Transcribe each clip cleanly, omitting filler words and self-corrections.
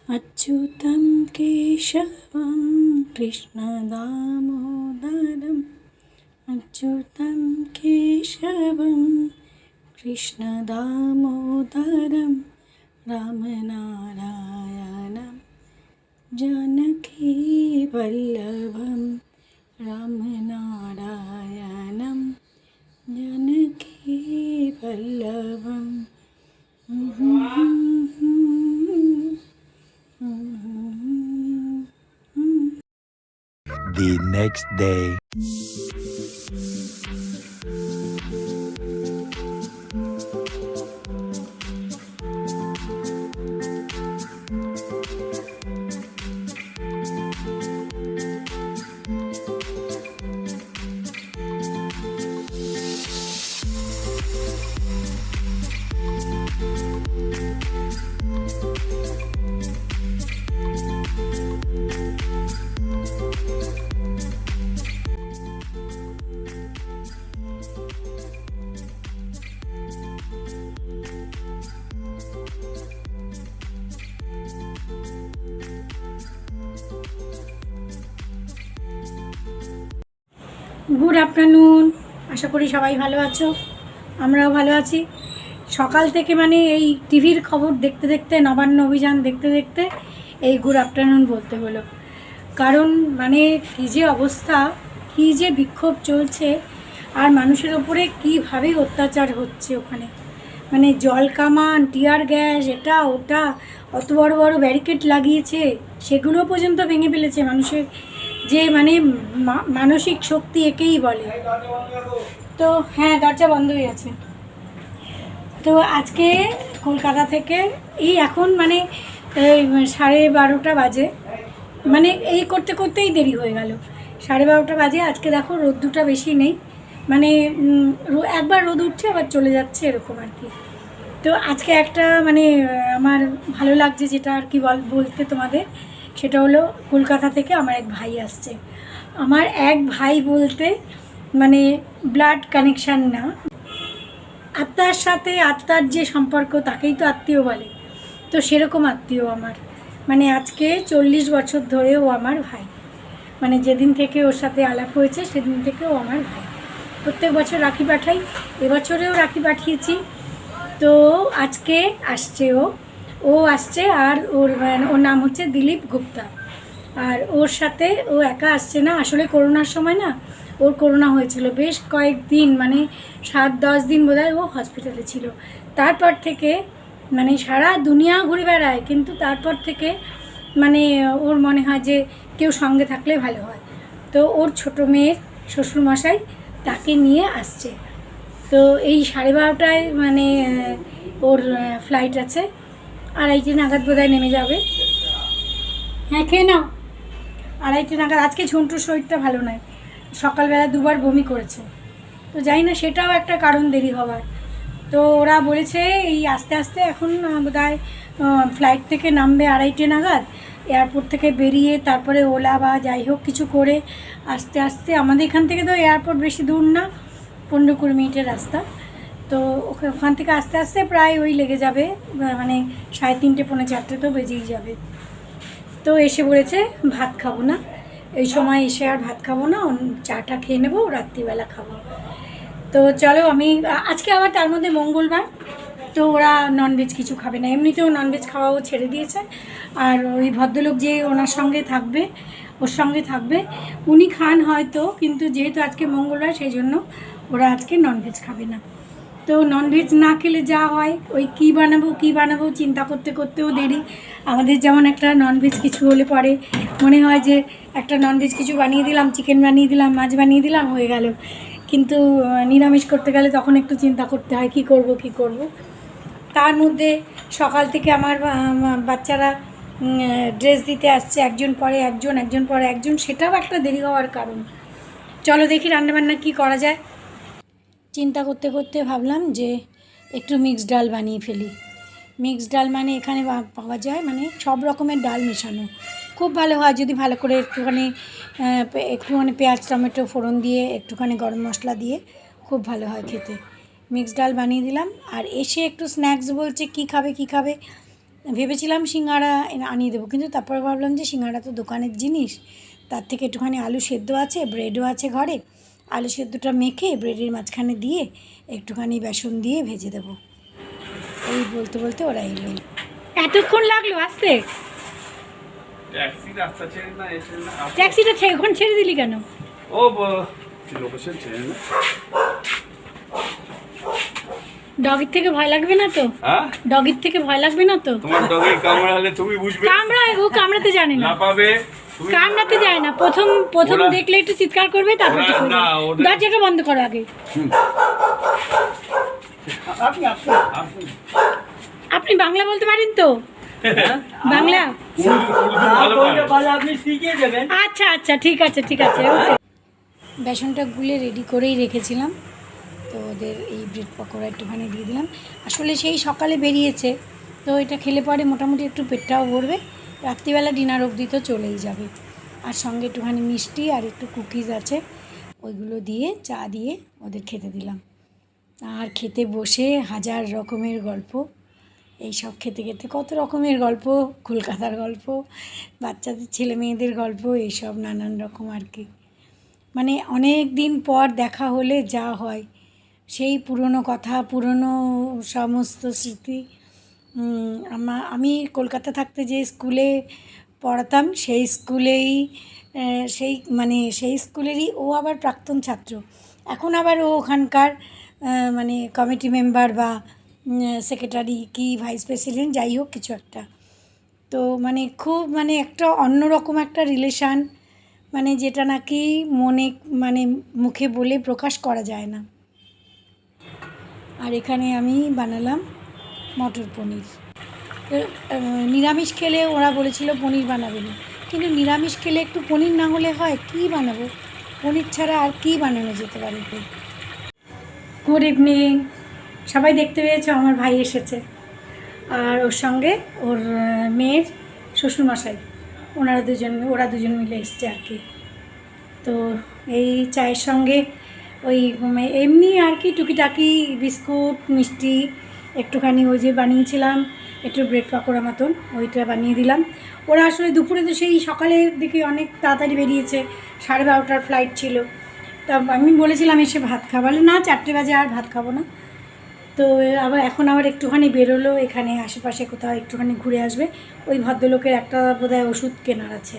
अच्युतं केशवं कृष्णदामोदरम् अच्युतं केशवं कृष्णदामोदरं रामनारायणं जानकीवल्लभं रामनारायणं जानकीवल्लभम् The next day. Good afternoon, আশা করি সবাই ভালো আছো, আমরাও ভালো আছি। সকাল থেকে মানে এই টিভির খবর দেখতে দেখতে, নবান্ন অভিযান দেখতে দেখতে এই গুড আফটারনুন বলতে হলো। কারণ মানে কী যে অবস্থা, কী যে বিক্ষোভ চলছে, আর মানুষের ওপরে কীভাবে অত্যাচার হচ্ছে ওখানে। মানে জল কামান, টিয়ার গ্যাস, এটা ওটা, অত বড় বড় ব্যারিকেড লাগিয়েছে, সেগুলো পর্যন্ত ভেঙে ফেলেছে। মানুষের যে মানে মানসিক শক্তি একেই বলে। তো হ্যাঁ, দরজা বন্ধ হয়ে আছে। তো আজকে কলকাতা থেকে এই এখন মানে 12:30 বাজে, মানে এই করতে করতেই দেরি হয়ে গেল। 12:30 বাজে। আজকে দেখো রোদ্দুটা বেশি নেই, মানে একবার রোদ উঠছে আবার চলে যাচ্ছে, এরকম আর কি। তো আজকে একটা মানে আমার ভালো লাগছে, যেটা আর কি বলতে তোমাদের, সেটা হলো কলকাতা থেকে আমার এক ভাই আসছে। আমার এক ভাই বলতে মানে ব্লাড কানেকশান না, আত্মার সাথে আত্মার যে সম্পর্ক, তাকেই তো আত্মীয় বলে। তো সেরকম আত্মীয় আমার, মানে আজকে 40 বছর ধরে ও আমার ভাই। মানে যেদিন থেকে ওর সাথে আলাপ হয়েছে সেদিন থেকে ও আমার ভাই। প্রত্যেক বছর রাখি পাঠাই, এবছরেও রাখি পাঠিয়েছি। তো আজকে আসছে ও আসছে, আর ওর নাম হচ্ছে দিলীপ গুপ্তা। আর ওর সাথে ও একা আসছে না, আসলে করোনার সময় না ওর করোনা হয়েছিল, বেশ কয়েকদিন, মানে 7-10 দিন বোধহয় ও হসপিটালে ছিল। তারপর থেকে মানে সারা দুনিয়া ঘুরে বেড়ায়, কিন্তু তারপর থেকে মানে ওর মনে হয় যে কেউ সঙ্গে থাকলে ভালো হয়। তো ওর ছোটো মেয়ের শ্বশুরমশাই তাকে নিয়ে আসছে। তো এই 12:30টায় মানে ওর ফ্লাইট আছে, 2:30 নাগাদ বোধহয় নেমে যাবে। হ্যাঁ, খেয়ে নাও। 2:30 নাগাদ। আজকে ঝন্টুর শরীরটা ভালো নয়, সকালবেলা 2বার বমি করেছে। তো জানি না, সেটাও একটা কারণ দেরি হওয়ার। তো ওরা বলেছে এই আস্তে আস্তে এখন বোধহয় ফ্লাইট থেকে নামবে 2:30 নাগাদ, এয়ারপোর্ট থেকে বেরিয়ে তারপরে ওলা বা যাই হোক কিছু করে আস্তে আস্তে, আমাদের এখান থেকে তো এয়ারপোর্ট বেশি দূর না, 15-20 মিনিটের রাস্তা। তো ওখান থেকে আস্তে আস্তে প্রায় ওই লেগে যাবে মানে 3:30 পৌনে 4টে তো বেজেই যাবে। তো এসে বলেছে ভাত খাবো না, এই সময় এসে আর ভাত খাবো না, চাটা খেয়ে নেবো, রাত্রিবেলা খাবো। তো চলো, আমি আজকে আবার তার মধ্যে মঙ্গলবার, তো ওরা ননভেজ কিছু খাবে না, এমনিতেও ননভেজ খাওয়াও ছেড়ে দিয়েছে। আর ওই ভদ্রলোক যে ওনার সঙ্গে থাকবে, ওর সঙ্গে থাকবে, উনি খান হয়তো, কিন্তু যেহেতু আজকে মঙ্গলবার সেই জন্য ওরা আজকে ননভেজ খাবে না। তো ননভেজ না খেলে যা হয়, ওই কী বানাবো চিন্তা করতে করতেও দেরি। আমাদের যেমন একটা ননভেজ কিছু হলে পরে মনে হয় যে একটা ননভেজ কিছু বানিয়ে দিলাম, চিকেন বানিয়ে দিলাম, মাছ বানিয়ে দিলাম, হয়ে গেল। কিন্তু নিরামিষ করতে গেলে তখন একটু চিন্তা করতে হয় কী করব। তার মধ্যে সকাল থেকে আমার বাচ্চারা ড্রেস দিতে আসছে, একজন পরে একজন, সেটাও একটা দেরি হওয়ার কারণ। চলো দেখি রান্নাবান্না কী করা যায়। চিন্তা করতে করতে ভাবলাম যে একটু মিক্সড ডাল বানিয়ে ফেলি। মিক্সড ডাল মানে এখানে পাওয়া যায় মানে সব রকমের ডাল মেশানো, খুব ভালো হয় যদি ভালো করে একটুখানি পেঁয়াজ টমেটো ফোড়ন দিয়ে, একটুখানি গরম মশলা দিয়ে, খুব ভালো হয় খেতে। মিক্সড ডাল বানিয়ে দিলাম। আর এসে একটু স্ন্যাক্স বলছে কী খাবে, ভেবেছিলাম সিঙ্গাড়া আনিয়ে দেবো, কিন্তু তারপর ভাবলাম যে সিঙ্গাড়া তো দোকানের জিনিস, তার থেকে একটুখানি আলু সেদ্ধ আছে, ব্রেডও আছে ঘরে, আলু সেদ্ধটা মেখে ব্রেডের মাঝখানে দিয়ে একটুখানি বেসন দিয়ে ভেজে দেবো। এই বলতে বলতে ওরা এলো। এতক্ষণ লাগলো আসতে? ট্যাক্সিটা এখন ছেড়ে দিলি কেন? ও লোকেশন ছেড়ে না। ডগির থেকে ভয় লাগবে না তো? হ্যাঁ, ডগির থেকে ভয় লাগবে না তো? তোমার ডগে কামড়ালে তুমি বুঝবে। কামড়ায়, ও কামড়াতে জানে না, না পাবে, কামড়াতে যায় না। প্রথম দেখলে একটু চিৎকার করবে, তারপর ঠিক হয়ে যাবে। দরজাটা বন্ধ করো আগে। আপনি বাংলা বলতে পারেন তো? বাংলা? আচ্ছা আচ্ছা, ঠিক আছে ঠিক আছে। বেসনটা গুলে রেডি করেই রেখেছিলাম, তো ওদের এই ব্রেড পকোড়া একটুখানি দিয়ে দিলাম। আসলে সেই সকালে বেরিয়েছে, তো এটা খেলে পরে মোটামুটি একটু পেটটাও ভরবে, রাত্রিবেলা ডিনার অবধি তো চলেই যাবে। আর সঙ্গে একটুখানি মিষ্টি আর একটু কুকিজ আছে, ওইগুলো দিয়ে চা দিয়ে ওদের খেতে দিলাম। আর খেতে বসে হাজার রকমের গল্প, এই সব খেতে খেতে কত রকমের গল্প, কলকাতার গল্প, বাচ্চাদের ছেলে মেয়েদের গল্প, এইসব নানান রকম আর কি। মানে অনেক দিন পর দেখা হলে যা হয়, সেই পুরনো কথা, পুরনো সমস্ত স্মৃতি। আমি কলকাতা থাকতে যে স্কুলে পড়াতাম, সেই স্কুলেই সেই স্কুলেরই ও আবার প্রাক্তন ছাত্র। এখন আবার ও ওখানকার মানে কমিটি মেম্বার বা সেক্রেটারি কি ভাইস প্রেসিডেন্ট, যাই হোক কিছু একটা। তো মানে খুব মানে একটা অন্যরকম একটা রিলেশান, মানে যেটা নাকি মানে মুখে বলে প্রকাশ করা যায় না। আর এখানে আমি বানালাম মটর পনির। নিরামিষ খেলে ওরা বলেছিল পনির বানাবে না, কিন্তু নিরামিষ খেলে একটু পনির না হলে হয়? কী বানাবো, পনির ছাড়া আর কী বানানো যেতে পারে? গুড ইভিনিং, সবাই দেখতে পেয়েছো আমার ভাই এসেছে, আর ওর সঙ্গে ওর মেয়ের শ্বশুরমশাই, ওরা দুজন মিলে এসছে আর কি। তো এই চায়ের সঙ্গে ওই এমনি আর কি টুকিটাকি বিস্কুট মিষ্টি একটুখানি ওই যে বানিয়েছিলাম একটু ব্রেড পকোড়া মতন, ওইটা বানিয়ে দিলাম। ওরা আসলে দুপুরে তো সেই সকালের দিকে অনেক তাড়াতাড়ি বেরিয়েছে, 12:30টার ফ্লাইট ছিল। তা আমি বলেছিলাম এসে ভাত খাওয়ালে, না 4টে বাজে আর ভাত খাবো না। তো এখন আবার একটুখানি বেরোলো, এখানে আশেপাশে কোথাও একটুখানি ঘুরে আসবে। ওই ভদ্রলোকের একটা বোধহয় ওষুধ কেনার আছে,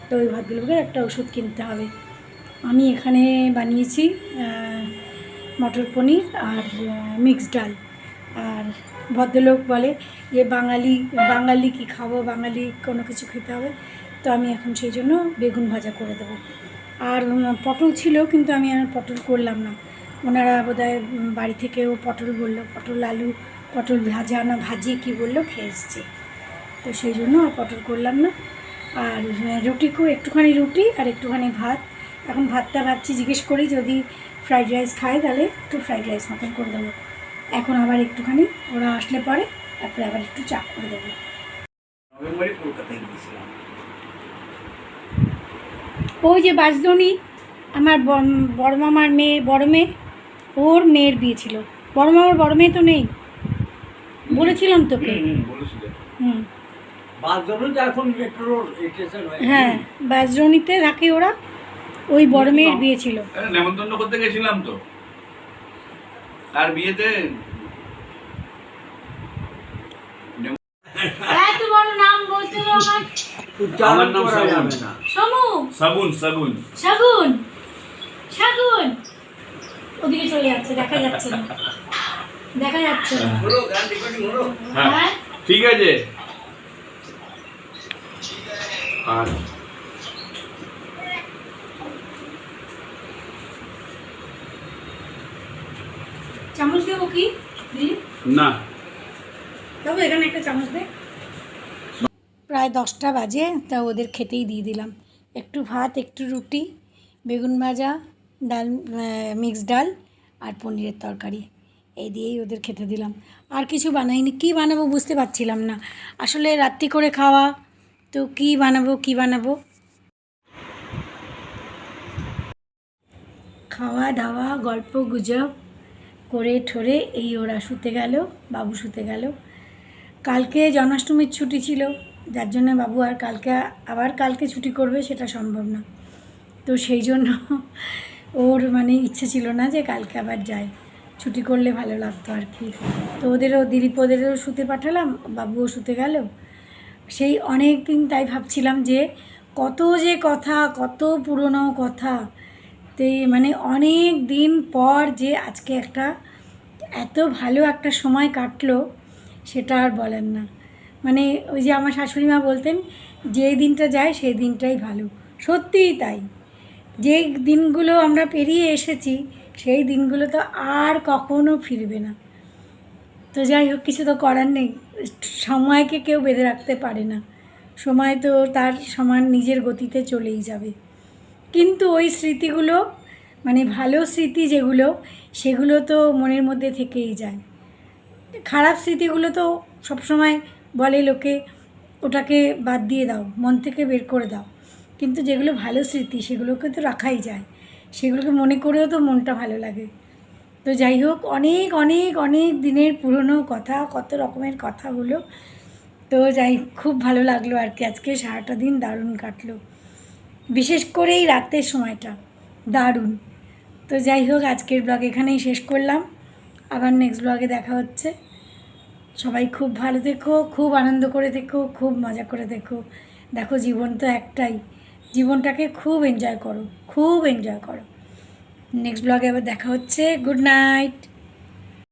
তো ওই ভদ্রলোকের একটা ওষুধ কিনতে হবে। আমি এখানে বানিয়েছি মটর পনির আর মিক্সড ডাল। আর ভদ্রলোক বলে যে বাঙালি কি খাবো, বাঙালি কোনো কিছু খেতে হবে, তো আমি এখন সেই জন্য বেগুন ভাজা করে দেবো। আর পটল ছিল, কিন্তু আমি আর পটল করলাম না। ওনারা বোধহয় বাড়ি থেকেও পটল বললো, পটল ভাজা না ভাজি কী বললো, খেয়ে এসছে, তো সেই জন্য আর পটল করলাম না। আর একটুখানি রুটি আর একটুখানি ভাত। এখন ভাতটা ভাবছি জিজ্ঞেস করি, যদি ফ্রাইড রাইস খাই তাহলে একটু ফ্রাইড রাইস মতন করে দেবো। এখন আবার একটুখানি ওরা আসলে পরে তারপরে আবার একটু চা করে দেবো। ওই যে বাঁশদ্রোণী, আমার বড় মামার বড় মেয়ে, ওর মেয়ের বিয়ে ছিল। বড় মামার বড় মেয়ে তো নেই, বলেছিলাম তোকে। হ্যাঁ, বাঁশদ্রোণীতে থাকে ওরা, ওই বড় মেয়ের বিয়ে ছিল। নেমন্তন্ন করতে গেছিলাম তো, আর বিয়েতে এত বড় নাম বলতে আমার নাম সাগুন। সাগুন সাগুন সাগুন সাগুন ওদিকে চলে যাচ্ছে, দেখা যাচ্ছে না। হ্যাঁ ঠিক আছে। আর চামচ দেবো কি না, তবে এখানে একটা চামচ দে। প্রায় 10টা বাজে, তা ওদের খেতেই দিয়ে দিলাম। একটু ভাত, একটু রুটি, বেগুন ভাজা, ডাল, মিক্সড ডাল আর পনিরের তরকারি, এই দিয়েই ওদের খেতে দিলাম। আর কিছু বানাইনি, কী বানাবো বুঝতে পারছিলাম না আসলে, রাত্রি করে খাওয়া তো, কী বানাবো। খাওয়া দাওয়া গল্প গুজব করে ঠোরে এই ওরা শুতে গেল, বাবু শুতে গেল। কালকে জন্মাষ্টমীর ছুটি ছিল, যার জন্য বাবু আর কালকে ছুটি করবে সেটা সম্ভব না। তো সেই জন্য ওর মানে ইচ্ছে ছিল না যে কালকে আবার যায়, ছুটি করলে ভালো লাগতো আর কি। তো দিলীপদেরও শুতে পাঠালাম, বাবুও শুতে গেল। সেই অনেক দিন তাই ভাবছিলাম যে কত যে কথা, কত পুরনো কথা, মানে অনেক দিন পর যে আজকে এত ভালো একটা সময় কাটলো সেটা আর বলেন না। মানে ওই যে আমার শাশুড়ি মা বলতেন, যে দিনটা যায় সেই দিনটাই ভালো। সত্যিই তাই। যে দিনগুলো আমরা পেরিয়ে এসেছি সেই দিনগুলো তো আর কখনো ফিরবে না। তো যাই হোক, কিছু তো করার নেই, সময়কে কেউ বেঁধে রাখতে পারে না। সময় তো তার সমান নিজের গতিতে চলেই যাবে। কিন্তু ওই স্মৃতিগুলো, মানে ভালো স্মৃতি যেগুলো, সেগুলো তো মনের মধ্যে থেকেই যায়। খারাপ স্মৃতিগুলো তো সবসময় বলে লোকে ওটাকে বাদ দিয়ে দাও, মন থেকে বের করে দাও। কিন্তু যেগুলো ভালো স্মৃতি সেগুলোকে তো রাখাই যায়, সেগুলোকে মনে করেও তো মনটা ভালো লাগে। তো যাই হোক, অনেক অনেক অনেক দিনের পুরনো কথা, কত রকমের কথা হলো। তো খুব ভালো লাগলো আর কি। আজকে সারাটা দিন দারুণ কাটলো, বিশেষ করে এই রাতের সময়টা দারুণ। তো যাই হোক, আজকের ব্লগ এখানেই শেষ করলাম, আবার নেক্সট ব্লগে দেখা হচ্ছে। সবাই খুব ভালো থেকো, খুব আনন্দ করে থেকো, খুব মজা করে দেখো। দেখো, জীবন তো একটাই, জীবনটাকে খুব এনজয় করো, খুব এনজয় করো। নেক্সট ব্লগে আবার দেখা হচ্ছে। Good night.